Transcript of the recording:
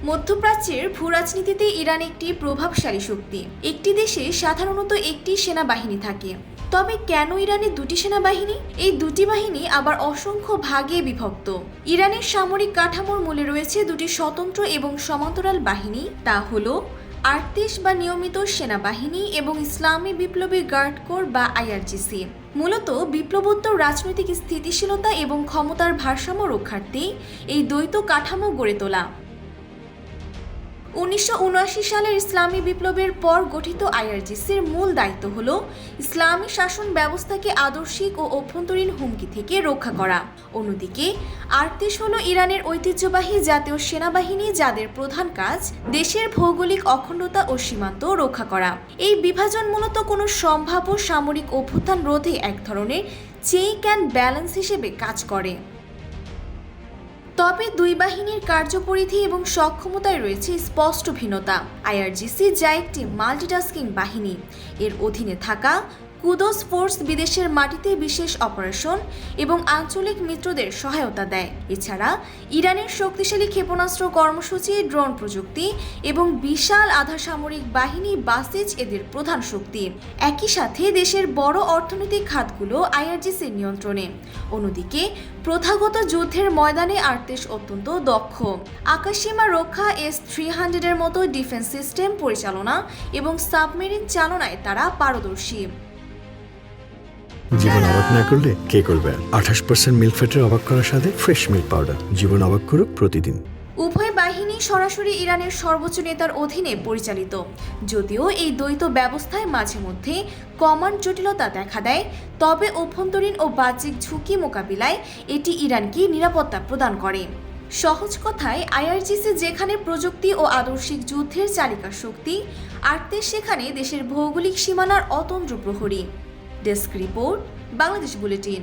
মধ্যপ্রাচ্যের ভূরাজনীতিতে ইরান একটি প্রভাবশালী শক্তি। একটি দেশে সাধারণত একটি সেনাবাহিনী থাকে। তবে কেন ইরানের দুটি সেনাবাহিনী? এই দুটি বাহিনী আবার অসংখ্য ভাগে বিভক্ত। ইরানের সামরিক কাঠামোর মূলে রয়েছে দুটি স্বতন্ত্র এবং সমান্তরাল বাহিনী, তা হলো আর্তেশ বা নিয়মিত সেনাবাহিনী এবং ইসলামী বিপ্লবী গার্ড কোর বা আইআরজিসি। মূলত বিপ্লবোত্তর রাজনৈতিক স্থিতিশীলতা এবং ক্ষমতার ভারসাম্য রক্ষার্থে এই দ্বৈত কাঠামো গড়ে তোলা। 1979 সালের ইসলামী বিপ্লবের পর গঠিত আইআরজিসির মূল দায়িত্ব হল ইসলামী শাসন ব্যবস্থাকে আদর্শিক ও অভ্যন্তরীণ হুমকি থেকে রক্ষা করা। অন্যদিকে আর্তেশ হল ইরানের ঐতিহ্যবাহী জাতীয় সেনাবাহিনী, যাদের প্রধান কাজ দেশের ভৌগোলিক অখণ্ডতা ও সীমান্ত রক্ষা করা। এই বিভাজন মূলত কোনো সম্ভাব্য সামরিক অভ্যুত্থান রোধে এক ধরনের চেক অ্যান্ড ব্যালেন্স হিসেবে কাজ করে। তবে দুই বাহিনীর কার্যপরিধি এবং সক্ষমতায় রয়েছে স্পষ্ট ভিন্নতা। আইআরজিসি, যা একটি মাল্টিটাস্কিং বাহিনী, এর অধীনে থাকা কুদস ফোর্স বিদেশের মাটিতে বিশেষ অপারেশন এবং আঞ্চলিক মিত্রদের সহায়তা দেয়। এছাড়া ইরানের শক্তিশালী ক্ষেপণাস্ত্র কর্মসূচি, ড্রোন প্রযুক্তি এবং বিশাল আধা সামরিক বাহিনী বাসিজ এদের প্রধান শক্তি। একই সাথে দেশের বড় অর্থনৈতিক খাতগুলো আইআরজিসির নিয়ন্ত্রণে। অন্যদিকে প্রথাগত যুদ্ধের ময়দানে আর্তেশ অত্যন্ত দক্ষ। আকাশসীমা রক্ষা, S-300 এর মতো ডিফেন্স সিস্টেম পরিচালনা এবং সাবমেরিন চালনায় তারা পারদর্শী। জীবন অবাক না করলে কে করবে? 28% মিল্ক ফ্যাটের অবাক করার সাথে ফ্রেশ মিল্ক পাউডার। জীবন অবাক করুক প্রতিদিন। উভয় বাহিনী সরাসরি ইরানের সর্বোচ্চ নেতার অধীনে পরিচালিত, যদিও এই দ্বৈত ব্যবস্থায় মাঝে মধ্যে কমান্ড জটিলতা দেখা দেয়। তবে অভ্যন্তরীণ ও বাহ্যিক ঝুঁকি মোকাবিলায় এটি ইরানকে নিরাপত্তা প্রদান করে। সহজ কথায়, আইআরজিসি যেখানে প্রযুক্তি ও আদর্শিক যুদ্ধের চালিকা শক্তি, আর্তেশ সেখানে দেশের ভৌগোলিক সীমানার অতন্দ্র প্রহরী। Desk report, Bangladesh bulletin.